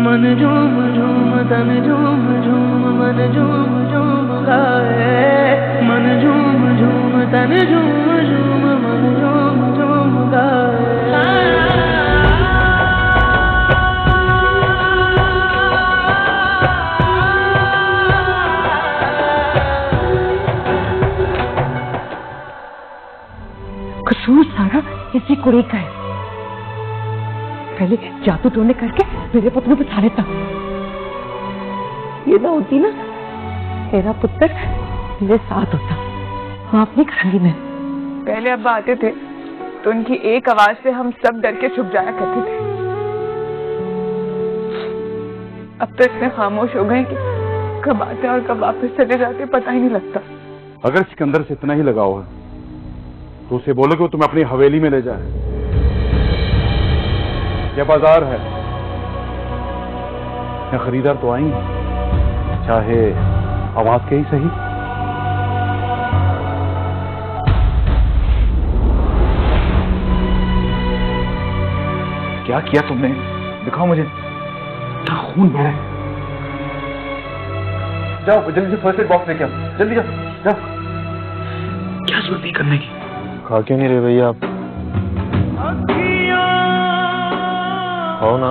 मन झूम झूम तन झूम झूम मन झूम झूम गाए, मन झूम झूम तन झूम झूम मन झूम झूम गाए। कसूर सारा इसी कुड़ी का है। पहले जादू टोने करके मेरे पुत्र को बचा लेता। ये ना होती ना, मेरा पुत्र मेरे साथ होता। माफ नहीं करूंगी मैं। पहले अब्बा आते थे तो उनकी एक आवाज से हम सब डर के छुप जाया करते थे। अब तो इतने खामोश हो गए कि कब आते और कब वापस चले जाते पता ही नहीं लगता। अगर सिकंदर से इतना ही लगाव है तो उसे बोलो कि वो तुम्हें अपनी हवेली में ले जाए। यह बाजार है, यहाँ खरीदार तो आएंगे, चाहे आवाज के ही सही। क्या किया तुमने? दिखाओ मुझे। क्या खून बहा है? जाओ जल्दी से फर्स्ट एड बॉक्स लेके आओ, जल्दी जाओ जाओ। क्या जरूरत नहीं करने की? खा क्यों नहीं रहे भैया आप? खाओ ना।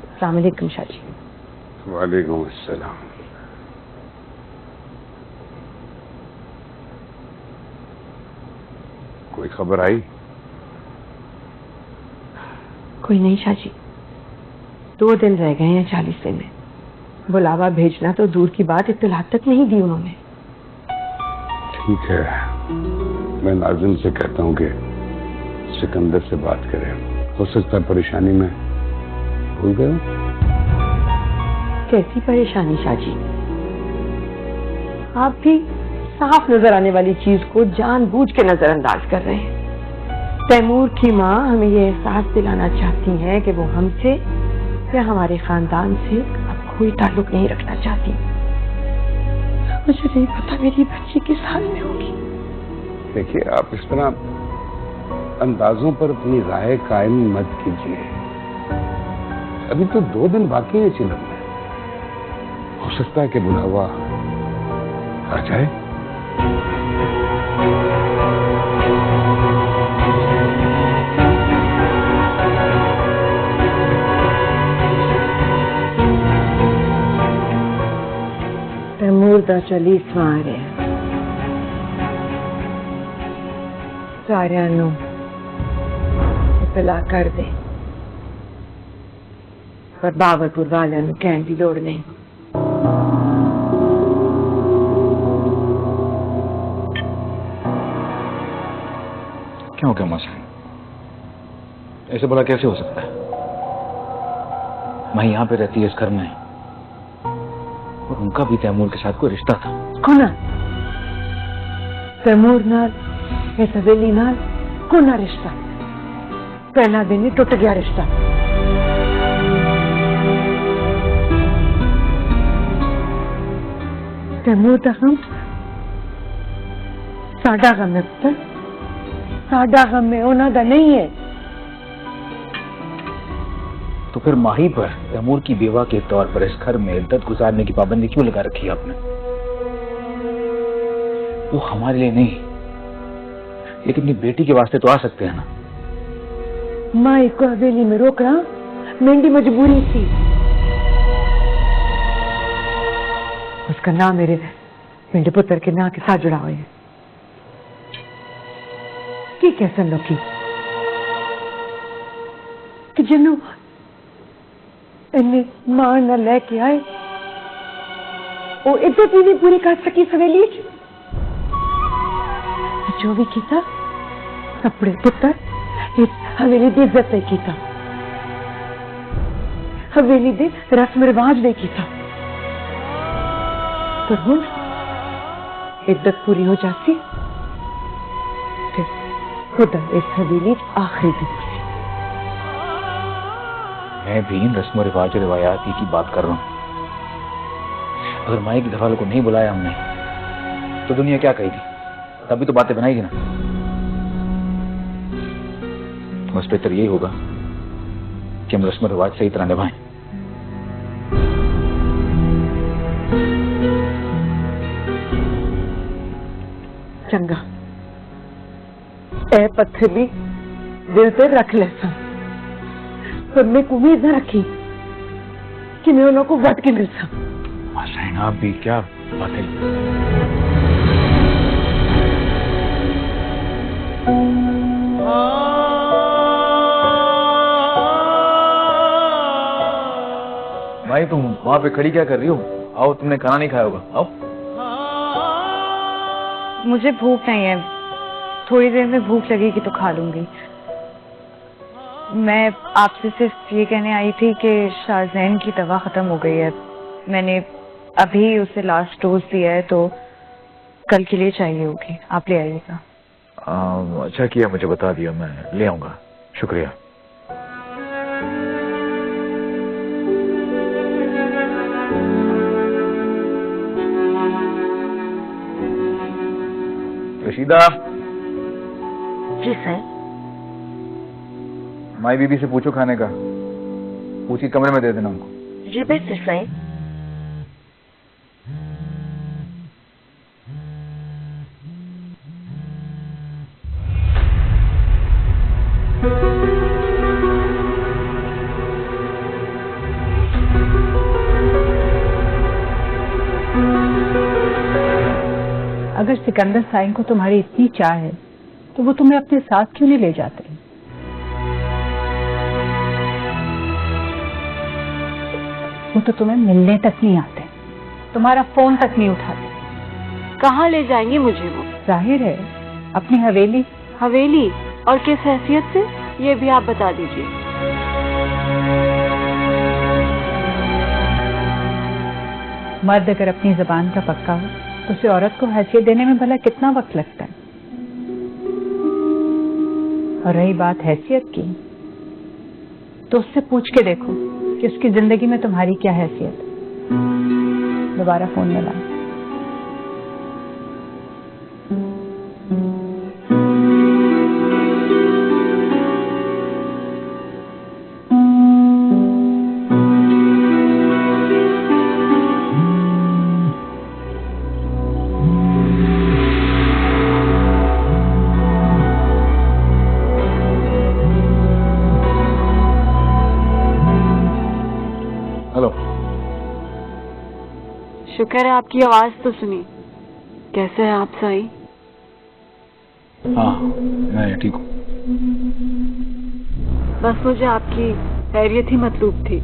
अस्सलाम वालेकुम शाह जी। वालेकुम अस्सलाम। कोई खबर आई? कोई नहीं शाह जी, 2 दिन रह गए हैं 40 दिन में। बुलावा भेजना तो दूर की बात, इत्तला तक नहीं दी उन्होंने। ठीक है, मैं नाज़िम से कहता हूँ कि सिकंदर से बात करें। हो सकता है परेशानी में भूल गए हो। कैसी परेशानी शाह जी? आप भी साफ नजर आने वाली चीज को जानबूझ के नजरअंदाज कर रहे हैं। तैमूर की माँ हमें ये एहसास दिलाना चाहती हैं कि वो हमसे या हमारे खानदान से अब कोई ताल्लुक नहीं रखना चाहती। मुझे नहीं पता मेरी बच्ची किस हाल में होगी। देखिए, आप इस तरह अंदाजों पर अपनी राय कायम मत कीजिए। अभी तो 2 दिन बाकी है चिलम में। हो सकता है कि बुलावा आ जाए। तैमूर दा 40वां आ रहा सारिਆਂ ਨੂੰ इतला कर दे, पर बावरपुर वालियां ਨੂੰ कहने की लोड़ नहीं। क्यों क्या मसला? ऐसे भला कैसे हो सकता है? मैं यहाँ पे रहती है इस घर में, और उनका भी तैमूर के साथ कोई रिश्ता था। कौन? तैमूर नाल इस हवेली नाल कौन रिश्ता? पहला दिन ही टूट गया रिश्ता। तैमूर का गम साडा गम है पुत्र, साडा गम में उन्हां दा नहीं है। तो फिर माही पर तैमूर की बेवा के तौर पर इस घर में इद्दत गुजारने की पाबंदी क्यों लगा रखी है आपने? वो हमारे लिए नहीं, लेकिन अपनी बेटी के वास्ते तो आ सकते हैं ना। माई को हवेली में रोकना मेरी मजबूरी थी। उसका नाम मेरे पुत्र के नाम के साथ जुड़ा हुआ है। की कैसे लोग कि जिन्हों इन्हें मां न लेके आए वो इज्जत भी नहीं पूरी कर सकी हवेली। जो भी किया अपने पुत्र इस हवेली की इज्जत नहीं किया, हवेली के रस्म रिवाज नहीं किया। पर हुण इज्जत पूरी हो जाती खुद इस हवेली आखिरी दिन मैं भी इन रस्म रिवाज और रिवायात की बात कर रहा हूँ। अगर माई के घर वालों को नहीं बुलाया हमने तो दुनिया क्या कहेगी? तभी तो बातें बनाएगी ना। बस बेहतर यही होगा कि हम रस्म रिवाज सही तरह निभाएं। चंगा ए पत्थरी दिल पे रख ले सा, पर मैं उम्मीद न रखी कि मैं उन्हों को वट के मिल सा। शाइन आप भी क्या बातें। भाई तुम वहां पे खड़ी क्या कर रही हो? आओ, तुमने खाना नहीं खाया होगा, आओ। मुझे भूख नहीं है, थोड़ी देर में भूख लगेगी तो खा लूंगी। मैं आपसे सिर्फ ये कहने आई थी कि शाहजैन की दवा खत्म हो गई है। मैंने अभी उसे लास्ट डोज दिया है, तो कल के लिए चाहिए होगी, आप ले आइएगा। अच्छा किया मुझे बता दिया, मैं ले आऊंगा, शुक्रिया। रशीदा। जी सर। माई बीबी से पूछो खाने का, पूछी कमरे में दे देना उनको। जी बेस्ट सर। अगर सिकंदर साईं को तुम्हारी इतनी चाह है तो वो तुम्हें अपने साथ क्यों नहीं ले जाते? वो तो तुम्हें मिलने तक नहीं आते, तुम्हारा फोन तक नहीं उठाते। कहाँ ले जाएंगे मुझे वो? जाहिर है अपनी हवेली। हवेली? और किस हैसियत से, ये भी आप बता दीजिए। मर्द अगर अपनी जबान का पक्का हो तो उसे औरत को हैसियत देने में भला कितना वक्त लगता है। और रही बात हैसियत की, तो उससे पूछ के देखो कि उसकी जिंदगी में तुम्हारी क्या हैसियत है। दोबारा फोन मिला। हेलो। शुक्र है आपकी आवाज तो सुनी। कैसे है आप साई? हाँ मैं ठीक हूँ। बस मुझे आपकी खैरियत ही मतलूब थी।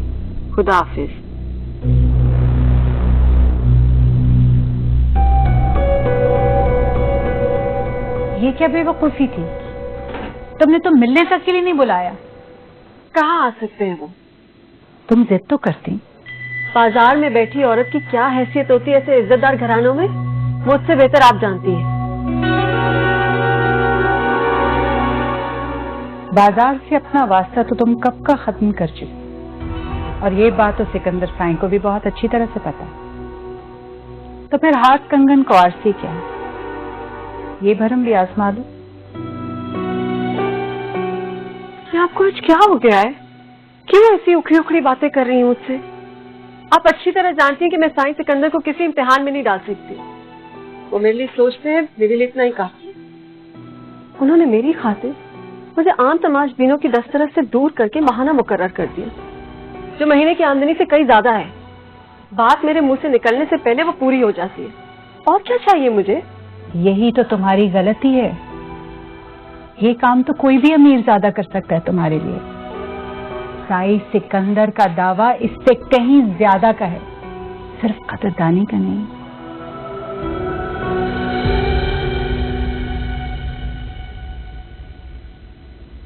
खुदा हाफिज। ये क्या बेवकूफी थी? तुमने तो मिलने तक के लिए नहीं बुलाया। कहाँ आ सकते हैं वो? तुम जिद तो करती। बाजार में बैठी औरत की क्या हैसियत होती है ऐसे इज्जतदार घरानों में, मुझसे बेहतर आप जानती हैं। बाजार से अपना वास्ता तो तुम कब का खत्म कर चुकी, और ये बात तो सिकंदर साईं को भी बहुत अच्छी तरह से पता है। तो फिर हाथ कंगन को आरसी क्या, ये भरम भी आजमा लो। आपको आज क्या हो गया है? क्यों ऐसी उखड़ी उखड़ी बातें कर रही हैं मुझसे? आप अच्छी तरह जानती हैं कि मैं साईं सिकंदर को किसी इम्तिहान में नहीं डाल सकती। वो मेरे लिए सोचते हैं, मेरे लिए इतना ही काफी। उन्होंने मेरी खातिर मुझे आम तमाशबीनों की दस्तरस से दूर करके बहाना मुकर्रर कर दिया, जो महीने की आमदनी से कई ज्यादा है। बात मेरे मुंह से निकलने से पहले वो पूरी हो जाती है। और क्या चाहिए मुझे? यही तो तुम्हारी गलती है। ये काम तो कोई भी अमीर ज्यादा कर सकता है तुम्हारे लिए। साईं सिकंदर का दावा इससे कहीं ज्यादा का है, सिर्फ कदरदानी का नहीं।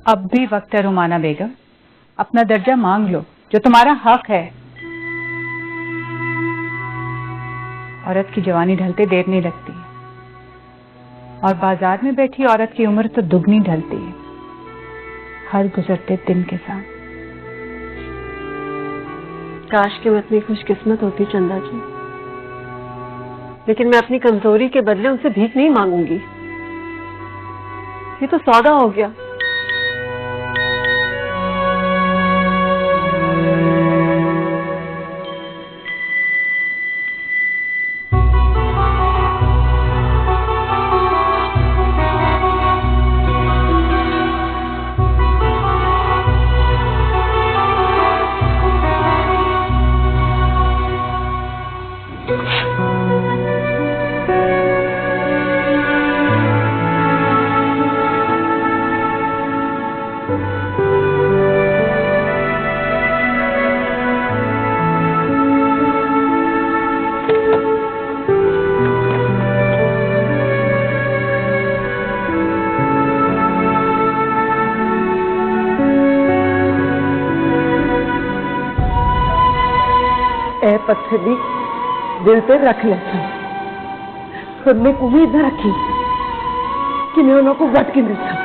अब भी वक्त है रुमाना बेगम, अपना दर्जा मांग लो जो तुम्हारा हक है। औरत की जवानी ढलते देर नहीं लगती, और बाजार में बैठी औरत की उम्र तो दुगनी ढलती है हर गुजरते दिन के साथ। काश कि मैं इतनी खुशकिस्मत होती चंदा जी, लेकिन मैं अपनी कमजोरी के बदले उनसे भीख नहीं मांगूंगी। ये तो सौदा हो गया। ए पत्थर भी दिल पे रख लेता, खुद में उम्मीद न रखी कि मैं उन्हों को वट के मिलता।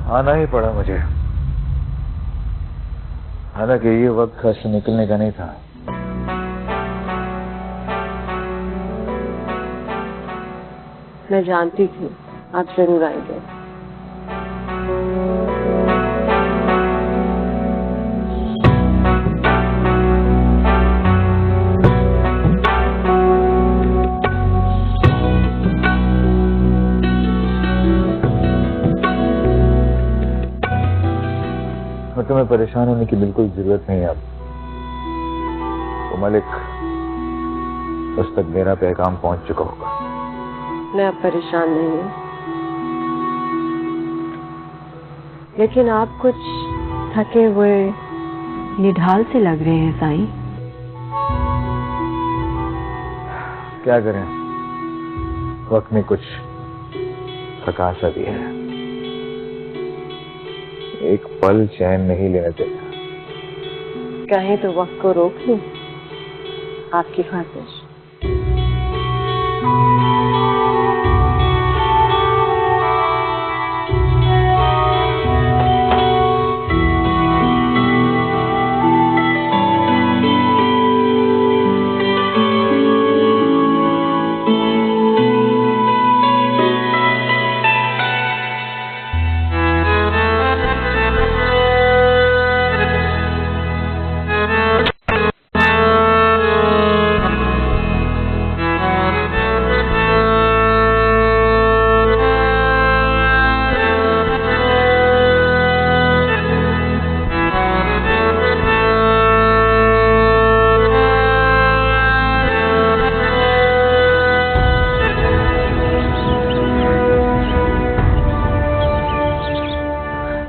आना ही पड़ा मुझे, हालांकि ये वक्त घर से निकलने का नहीं था। मैं जानती थी आप जरूर आएंगे। तुम्हें परेशान होने की बिल्कुल जरूरत नहीं है। अब तो मलिक उस तक मेरा पैगाम पहुंच चुका होगा। मैं अब परेशान नहीं हूँ, लेकिन आप कुछ थके हुए निढाल से लग रहे हैं साईं। क्या करें, वक्त में कुछ थका सा भी है, एक पल चैन नहीं लेने देता। कहें तो वक्त को रोक लूं आपकी खातिर।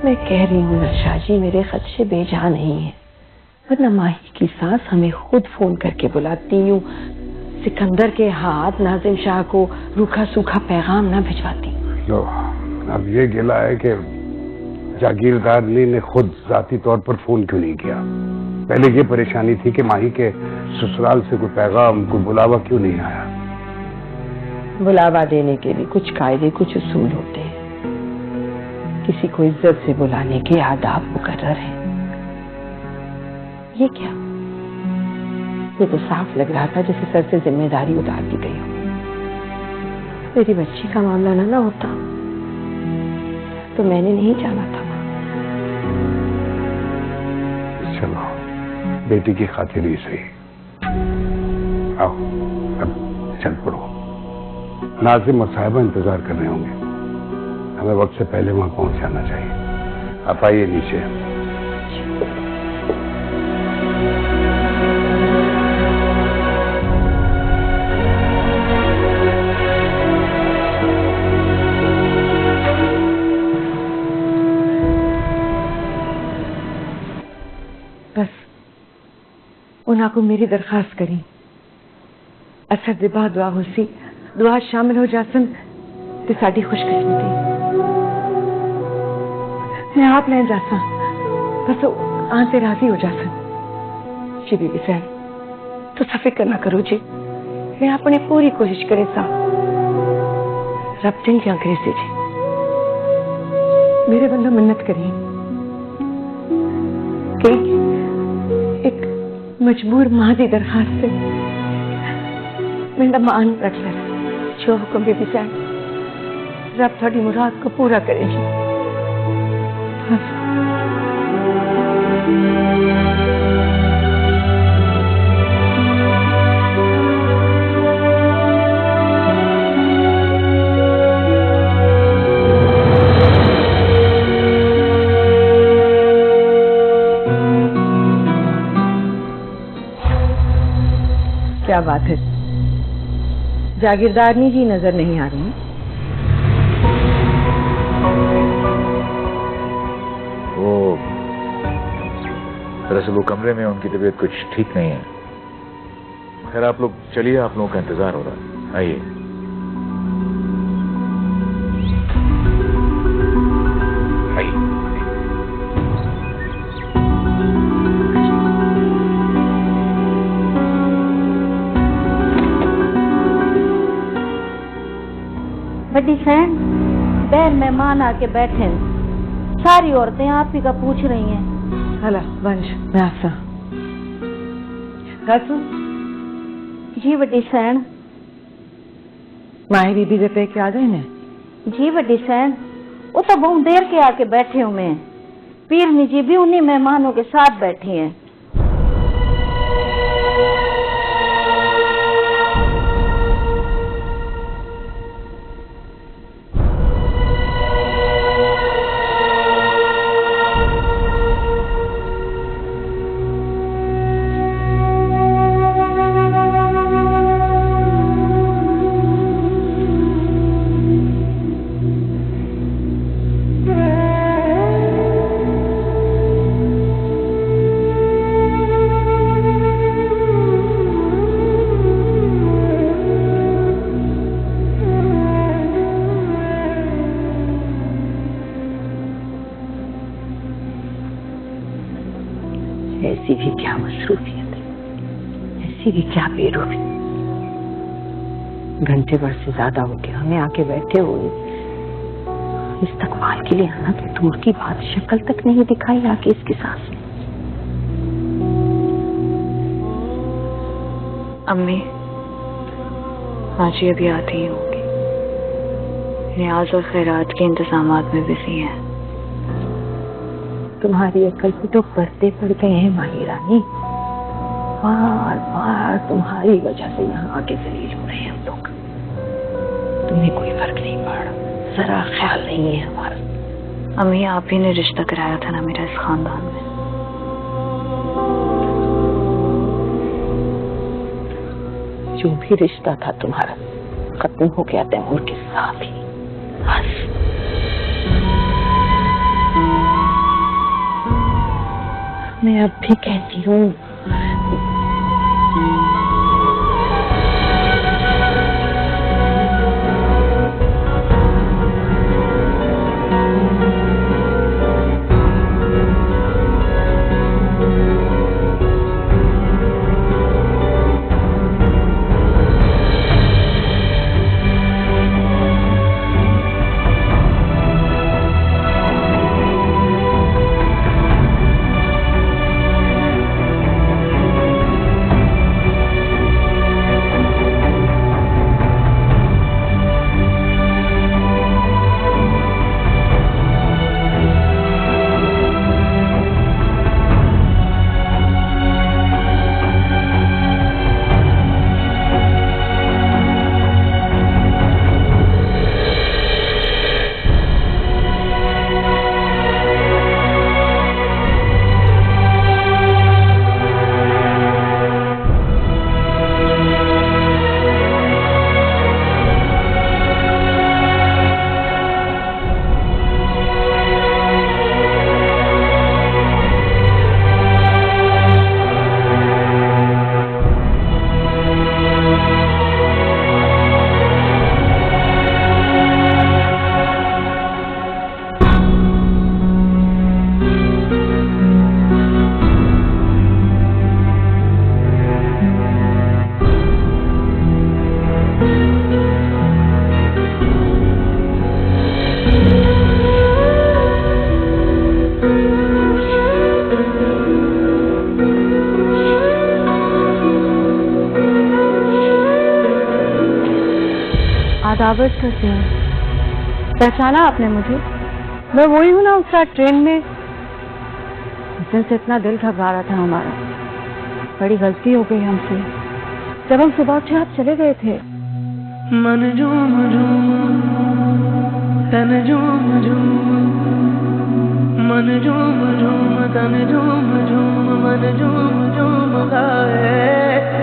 मैं कह रही हूँ नशा जी, मेरे खदशे बेजा नहीं है, वरना माही की सास हमें खुद फोन करके बुलाती हूँ, सिकंदर के हाथ नाजिम शाह को रूखा सूखा पैगाम न भिजवाती। लो, अब ये गिला है कि जागीरदारनी ने खुद जाती तौर पर फोन क्यों नहीं किया। पहले ये परेशानी थी कि माही के ससुराल से कोई पैगाम, कोई बुलावा क्यों नहीं आया। बुलावा देने के लिए कुछ कायदे, कुछ उसूल होते हैं, किसी को इज्जत से बुलाने के आदाब मुकर्रर हैं। ये क्या, ये तो साफ लग रहा था जैसे सर से जिम्मेदारी उतार दी गई हो। मेरी बच्ची का मामला ना होता तो मैंने नहीं जाना था। चलो, बेटी की खातिर ही सही। आओ अब चल पड़ो, नाजिम और साहिबा इंतजार कर रहे होंगे, हमें वक्त से पहले वहां पहुंच जाना चाहिए। आप आइए नीचे। बस उन्हां को मेरी दरखास्त करी असर दे बाद दुआ होसी दुआ शामिल हो जासन ते साडी खुशकिस्मती मैं आप ले जासा बस आं से राजी हो जासन जी बीबी साहब तो फिक्र ना करो जी मैं अपनी पूरी कोशिश करे सा रब चंगियां करे सी जी मेरे बंदो मिन्नत करी कि एक मजबूर मां की दरखास्त से मेरा मान रख ले जो हुक्म बीबी साहब रब थोड़ी मुराद को पूरा करेगी बस क्या बात है जागीरदारनी जी नजर नहीं आ रही वो दरअसल वो कमरे में उनकी तबीयत कुछ ठीक नहीं है। खैर आप लोग चलिए, आप लोगों का इंतजार हो रहा है, आइए। बड़ी बहन बैर मेहमान आके बैठे हैं, सारी औरतें आप ही का पूछ रही हैं। हला वंश मैं आसा रासू जी बड़ी सैन माही बीबी दे पे के आ गए ने जी बड़ी सैन वो तो बहुत देर के आके बैठे हुए हैं। पीरनी जी भी उन्हीं मेहमानों के साथ बैठी हैं। ऐसी भी क्या मसरूफियत है, ऐसी भी क्या बेरूबी। घंटे भर से ज्यादा हो गया हमें आके बैठे हुए इस्तकबाल के लिए आना तो दूर की बात, शक्ल तक नहीं दिखाई आके इसके सास ने। अम्मी माजी अभी आती ही होंगी, न्याज और खैरात के इंतजामात में बिजी हैं। तुम्हारी अकल पे तो पर्दे पड़ गए हैं माही रानी, बार बार तुम्हारी वजह से यहाँ आके जलील हो रहे हैं हम लोग। तुम्हें कोई फर्क नहीं पड़ रहा, जरा ख्याल नहीं है हमारा। अम्मी आप ही ने रिश्ता कराया था ना मेरा इस खानदान में। जो भी रिश्ता था तुम्हारा खत्म हो गया तैमूर के साथ ही, बस। मैं अब भी कहती हूँ अदावत का क्या? पहचाना आपने मुझे? मैं वही हूँ ना उस रात ट्रेन में। उस दिन से इतना दिल घबरा रहा था हमारा। बड़ी गलती हो गई हमसे। जब हम सुबह उठे आप चले गए थे। मन झूम झूम तन झूम झूम, मन झूम झूम तन झूम झूम, मन झूम झूम गाए।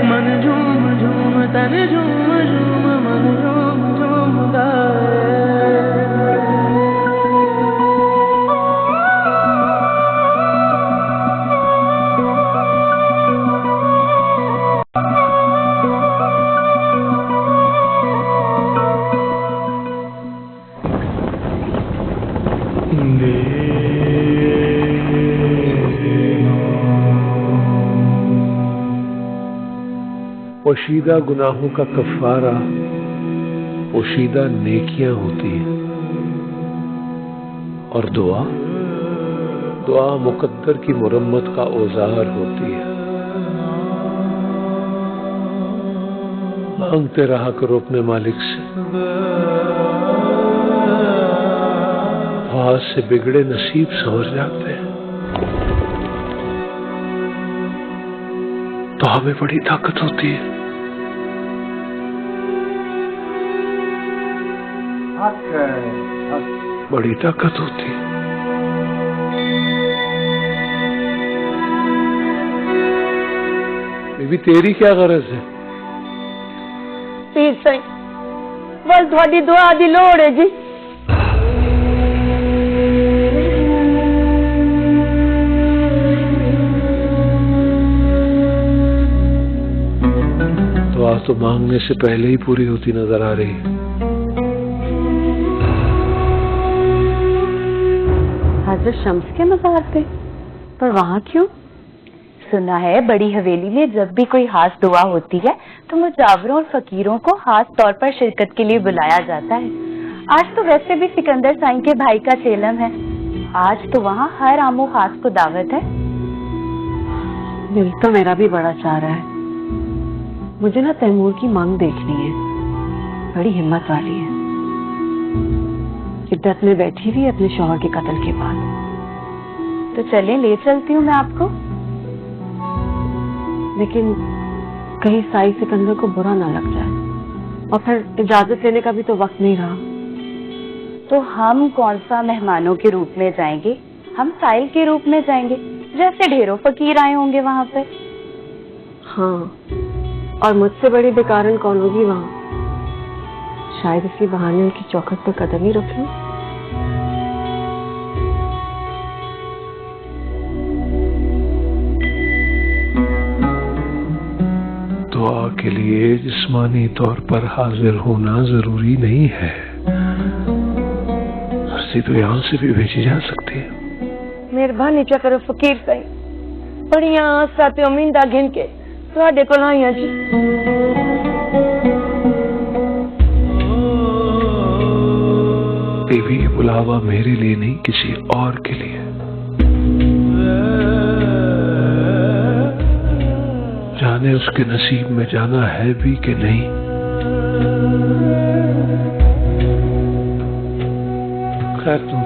मन झूम झूम तन झूम झूम, मन झूम झूम गाए। पोशीदा गुनाहों का कफारा पोशीदा नेकियां होती हैं, और दुआ दुआ मुकद्दर की मुरम्मत का औजार होती है। मांगते रहा करो अपने मालिक से, हाथ से बिगड़े नसीब संवर जाते हैं। तो हमें बड़ी ताकत होती है। बड़ी ताकत होती है। बीबी तेरी क्या गरज है? पीर साईं, बस थोड़ी दुआ दी लोड़ है जी। दुआ तो मांगने से पहले ही पूरी होती नजर आ रही है। हजरत शम्स के मज़ार पे, पर वहाँ क्यों? सुना है बड़ी हवेली में जब भी कोई खास दुआ होती है तो मुजावरों और फकीरों को खास तौर पर शिरकत के लिए बुलाया जाता है। आज तो वैसे भी सिकंदर साईं के भाई का चेलम है। आज तो वहाँ हर आमो खास को दावत है। दिल तो मेरा भी बड़ा चाह रहा है। मुझे ना तैमूर की मांग देखनी है। बड़ी हिम्मत वाली है। इद्दत में बैठी हुई अपने शौहर के कत्ल के बाद। तो चलें, ले चलती हूँ मैं आपको। लेकिन कहीं साई सिकंदर को बुरा ना लग जाए, और फिर इजाजत लेने का भी तो वक्त नहीं रहा। तो हम कौन सा मेहमानों के रूप में जाएंगे, हम साइल के रूप में जाएंगे, जैसे ढेरों फकीर आए होंगे वहाँ पे। हाँ, और मुझसे बड़ी बेकारन कौन होगी वहाँ? शायद इसी बहाने उनकी चौखट पर कदम ही रख लूं। दुआ के लिए जिस्मानी तौर पर हाजिर होना जरूरी नहीं है। हंसी तो यहाँ से भी भेजी जा सकती है। मेहरबानी चा करो फकीर साईं, बड़ियां आसां ते उम्मीदां गिन के तुहाडे कोल आईयां जी। बीवी, ये बुलावा मेरे लिए नहीं, किसी और के लिए। जाने उसके नसीब में जाना है भी कि नहीं। खैर, तुम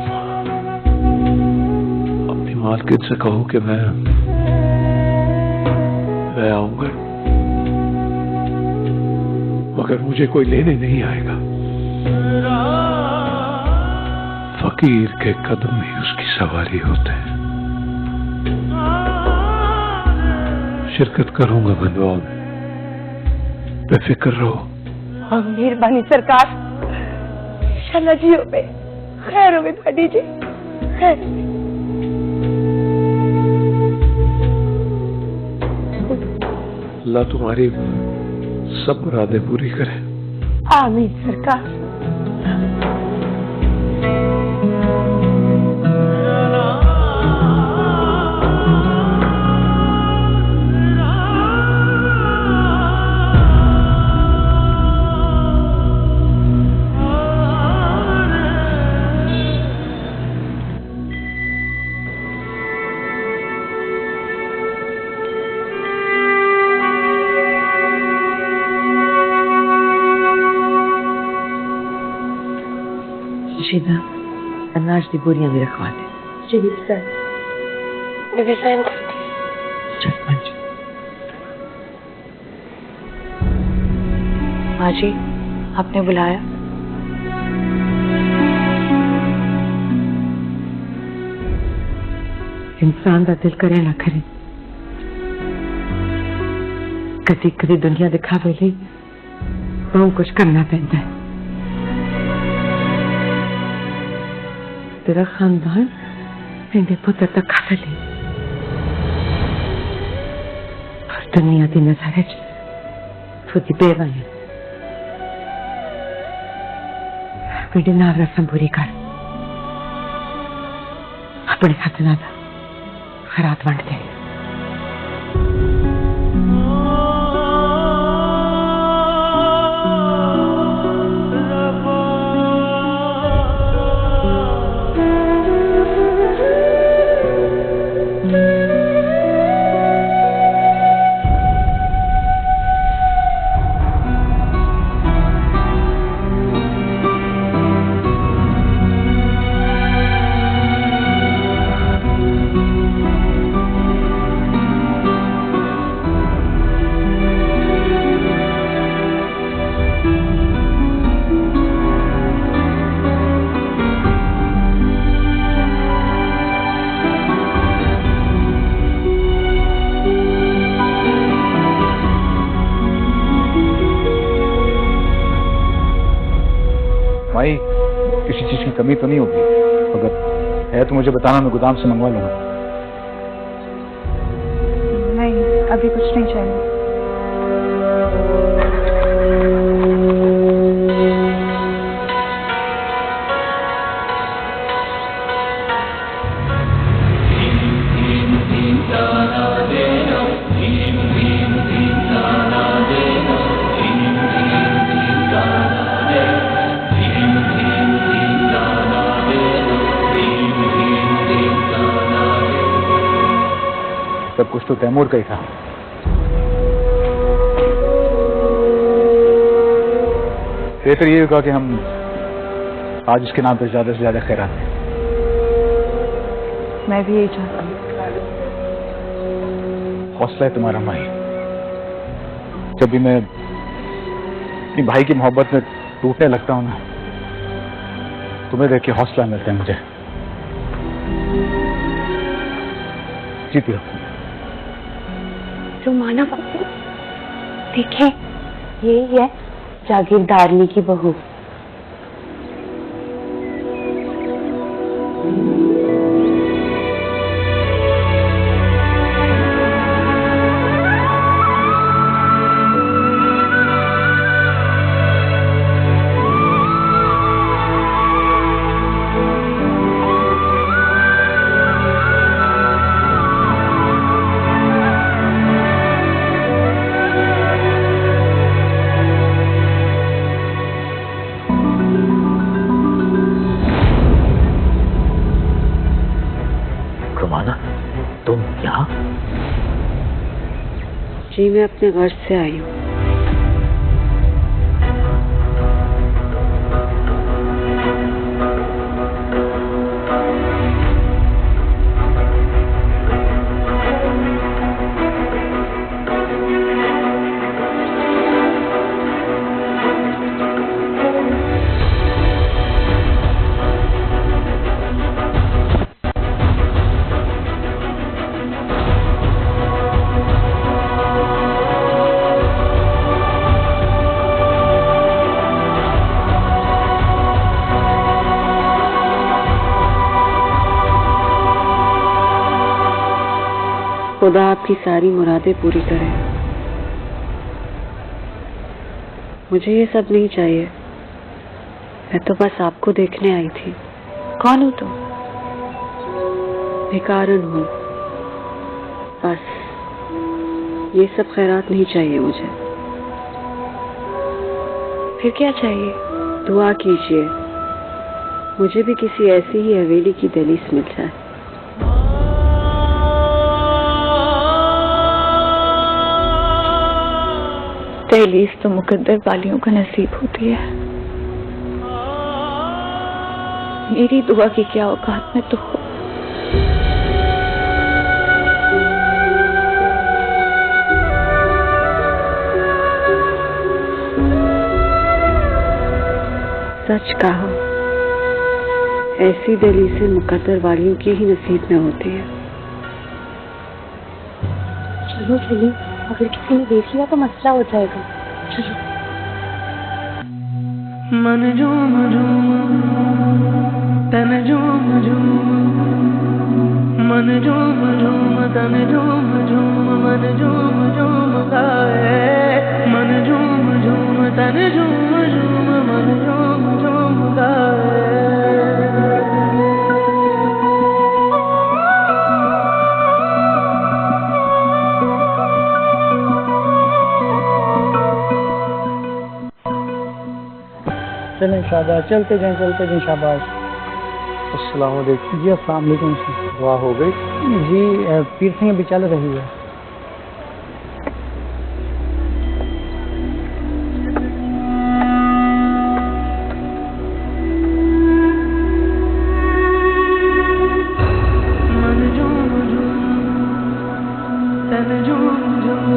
अपनी मालकिन से कहो कि मैं आऊंगा, मगर मुझे कोई लेने नहीं आएगा। फकीर के कदम ही उसकी सवारी होते हैं। शिरकत करूंगा मैं दुआ में, बेफिक्र रहो। हाँ, मेहरबानी सरकार। शाला जी हो पे खैर होवे ਤੁਹਾਡੀ जी। खैर। अल्लाह तुम्हारी सब मुरादें पूरी करे। आमीन सरकार। शीदा अनाज की बोरियां भी रखवा दे। जी सर। चल मंजू। माँ जी, आपने बुलाया? इंसान का दिल करे ना करे, कदी कदी दुनिया दिखावे लिए बहुत कुछ करना पैदा है। तेरा खानदान मेरे पुत्र तक खा ले और दुनिया की नजर खुद बेवा है। मेरे नाम रसम पूरी कर, अपने हाथ ना खरात वंड दे। भाई किसी चीज की कमी तो नहीं होगी? अगर है तो मुझे बताना, मैं गोदाम से मंगवा लूंगा। नहीं, अभी कुछ नहीं चाहिए। सब कुछ तो तैमूर का ही था। बेहतर ये होगा कि हम आज इसके नाम पर ज्यादा से ज्यादा खैरात दें। मैं भी यही चाहता हूँ। हौसला है तुम्हारा माई। जब भी मैं अपनी भाई की मोहब्बत में टूटने लगता हूँ ना, तुम्हें देख के हौसला मिलता है मुझे। जीती रहो। रुमाना बाबू, देखे यही है जागीरदारनी की बहू। तुम यहाँ? जी मैं अपने घर से आई हूँ। खुदा आपकी सारी मुरादें पूरी करे। मुझे ये सब नहीं चाहिए, मैं तो बस आपको देखने आई थी। कौन हो तुम? बेकारन हूँ, बस ये सब खैरात नहीं चाहिए मुझे। फिर क्या चाहिए? दुआ कीजिए मुझे भी किसी ऐसी ही हवेली की दहलीज मिल जाए। दहलीज तो मुकद्दर वालियों का नसीब होती है। मेरी दुआ की क्या औकात में तो हो। सच कहा, ऐसी दलीलें मुकद्दर वालियों की ही नसीब में होती है। चलो चलिए, अगर किसी ने देख लिया तो मसला हो जाएगा। चलो। मन झूम झूम तन झूम झूम, मन झूम झूम तन झूम झूम, मन झूम झूम गाए, मन झूम झूम तन झूम झूम, मन झूम झूम गाए। चलें शाबाश, चलते जाएं शाबाश। अस्सलाम वालेकुम। जी अस्सलाम वालेकुम। दुआ हो गई? जी पीर सिंह अभी चल रही है। मन झूम झूम तन झूम झूम,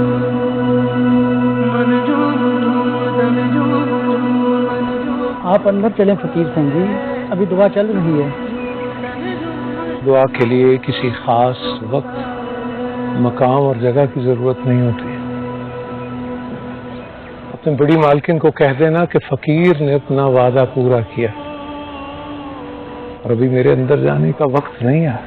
मन झूम झूम तन झूम झूम, मन झूम। आप अंदर चलें फकीर सिंह जी, अभी दुआ चल रही है। दुआ के लिए किसी खास वक्त, मकाम और जगह की जरूरत नहीं होती है। अपने बड़ी मालकिन को कह देना कि फकीर ने अपना वादा पूरा किया और अभी मेरे अंदर जाने का वक्त नहीं आया।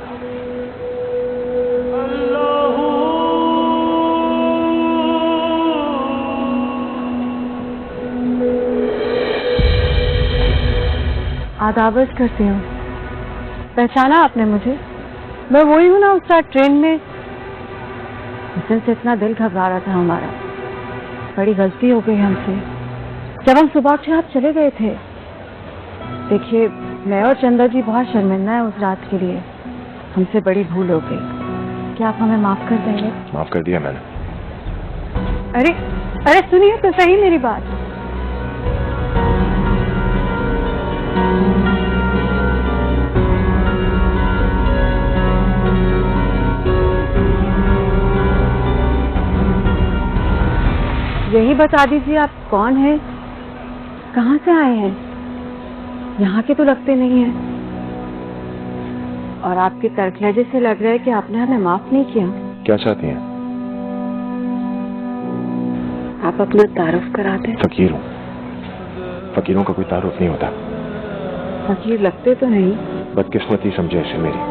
आदाब अर्ज करती हूँ। पहचाना आपने मुझे? मैं वही हूँ ना उस रात ट्रेन में, जिनसे इतना दिल घबरा रहा था हमारा। बड़ी गलती हो गई हमसे, जब हम सुबह के आप चले गए थे। देखिए, मैं और चंदा जी बहुत शर्मिंदा है उस रात के लिए। हमसे बड़ी भूल हो गई। क्या आप हमें माफ कर देंगे? माफ कर दिया मैंने। अरे अरे सुनिए तो सही मेरी बात। यही बता दीजिए आप कौन हैं, कहाँ से आए हैं? यहाँ के तो लगते नहीं हैं, और आपके तर्क लहजे से लग रहा है कि आपने हमें माफ नहीं किया। क्या चाहती हैं? आप अपना तारुफ करा दें। फकीर हूँ, फकीरों का कोई तारुफ नहीं होता। फकीर लगते तो नहीं। बदकिस्मती समझे इसे मेरी।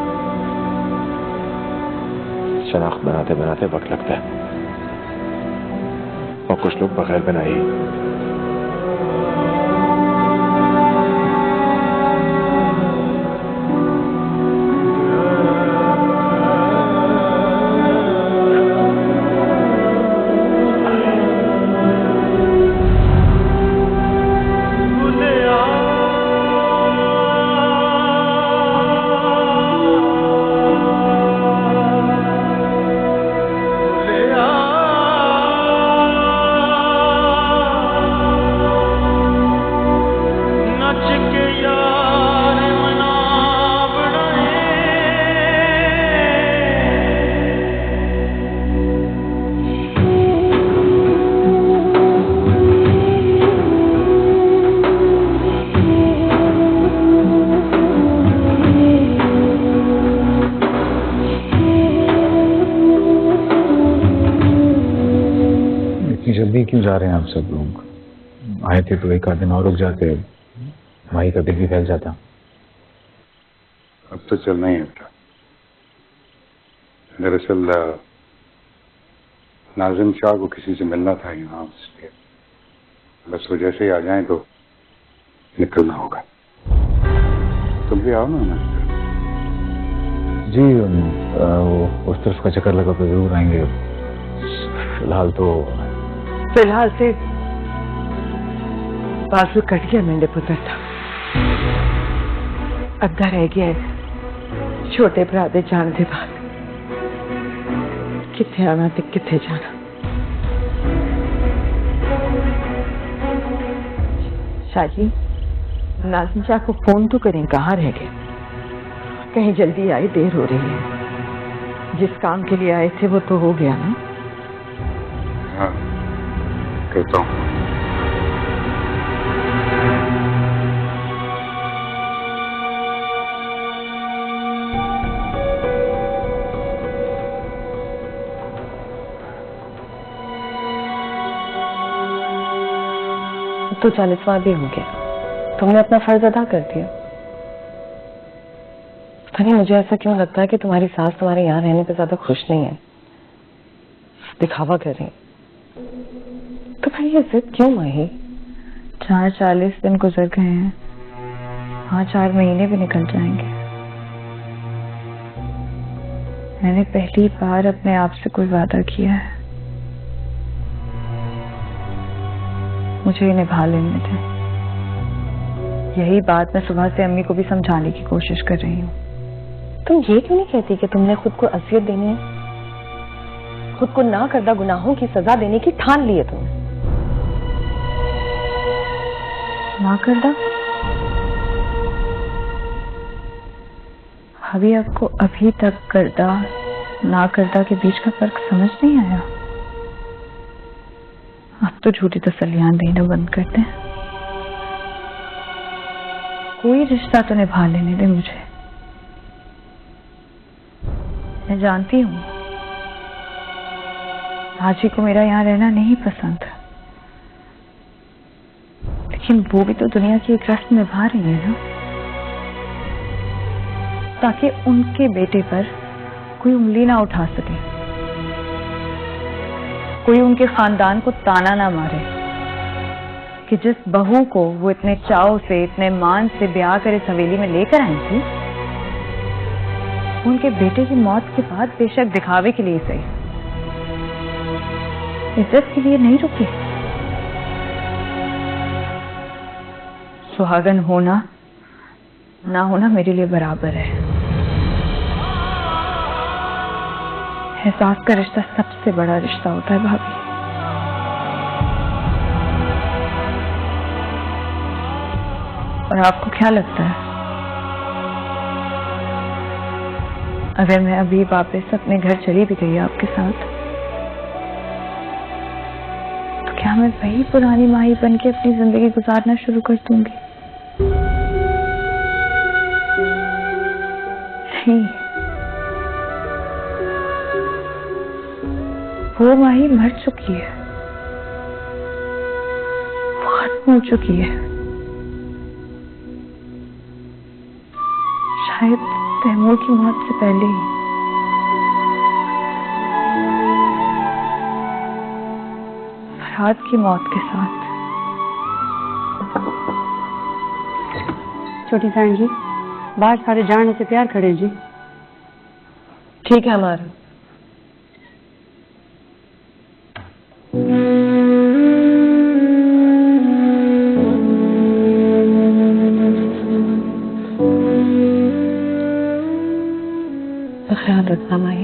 शनाख्त बनाते बनाते वक्त लगता है, और कुछ लोग बगैर बनाए ही। जल्दी क्यों जा रहे हैं आप सब लोग? आए थे तो एक आध दिन और रुक जाते, भाई का दिल भी फैल जाता। अब तो चलना ही है बेटा। दरअसल नाज़िम शाह को किसी से मिलना था यहाँ, इसलिए बस वो जैसे ही आ जाएं तो निकलना होगा। तुम भी आओ ना। जी वो उस तरफ का चक्कर लगा तो जरूर आएंगे। फिलहाल से बाजू कट गया मेरे पुत्र था। अद्धा रह गया है छोटे भरा दे जान दे बात। किथे आना ते किथे जाना। शाजी नाज़िम शाह को फोन तो करें, कहाँ रह गए? कहीं जल्दी आए, देर हो रही है। जिस काम के लिए आए थे वो तो हो गया ना? हाँ, करता हूँ। तो 40वां भी हो गया, तुमने अपना फर्ज अदा कर दिया। पता नहीं मुझे ऐसा क्यों लगता है कि तुम्हारी सास तुम्हारे यहाँ रहने पे ज्यादा खुश नहीं है, दिखावा कर रही। तो भाई ये जिद क्यों माही? 40 दिन गुजर गए हैं, हाँ 4 महीने भी निकल जाएंगे। मैंने पहली बार अपने आप से कोई वादा किया है, मुझे निभा लेने थे। यही बात मैं सुबह से अम्मी को भी समझाने की कोशिश कर रही हूँ। तुम ये क्यों नहीं कहती कि तुमने खुद को असियत देनी है? खुद को ना करदा गुनाहों की सजा देने की ठान ली है तुमने। ना करदा? भाभी आपको अभी तक करदा ना करदा के बीच का फर्क समझ नहीं आया? अब तो झूठी तसल्लियां देना बंद करते हैं। कोई रिश्ता तो निभा लेने दे मुझे। मैं जानती हूँ राजी को मेरा यहाँ रहना नहीं पसंद, लेकिन वो भी तो दुनिया की एक रस्म निभा रही है ना, ताकि उनके बेटे पर कोई उंगली ना उठा सके, कोई उनके खानदान को ताना ना मारे कि जिस बहू को वो इतने चाव से, इतने मान से ब्याह कर इस हवेली में लेकर आई थी, उनके बेटे की मौत के बाद बेशक दिखावे के लिए सही, इज्जत के लिए नहीं रुकी। सुहागन होना ना होना मेरे लिए बराबर है। एहसास का रिश्ता सबसे बड़ा रिश्ता होता है भाभी। और आपको क्या लगता है, अगर मैं अभी वापस अपने घर चली भी गई आपके साथ, तो क्या मैं वही पुरानी माही बन के अपनी जिंदगी गुजारना शुरू कर दूंगी? नहीं, वो माही मर चुकी है, वो खत्म हो चुकी है। शायद तैमूर की मौत से पहले ही। फरहाद की मौत के साथ। छोटी साईं जी, बाहर सारे जाने से तैयार खड़े जी। ठीक है हमारा। ख्याल रखना माही।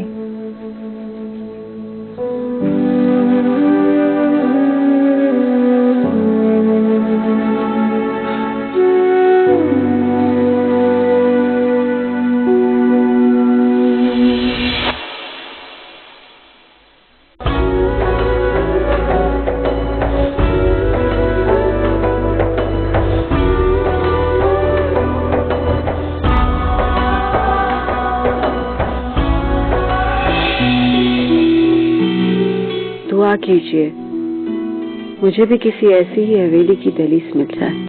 दुआ कीजिए मुझे भी किसी ऐसी ही हवेली की दहलीज मिल जाए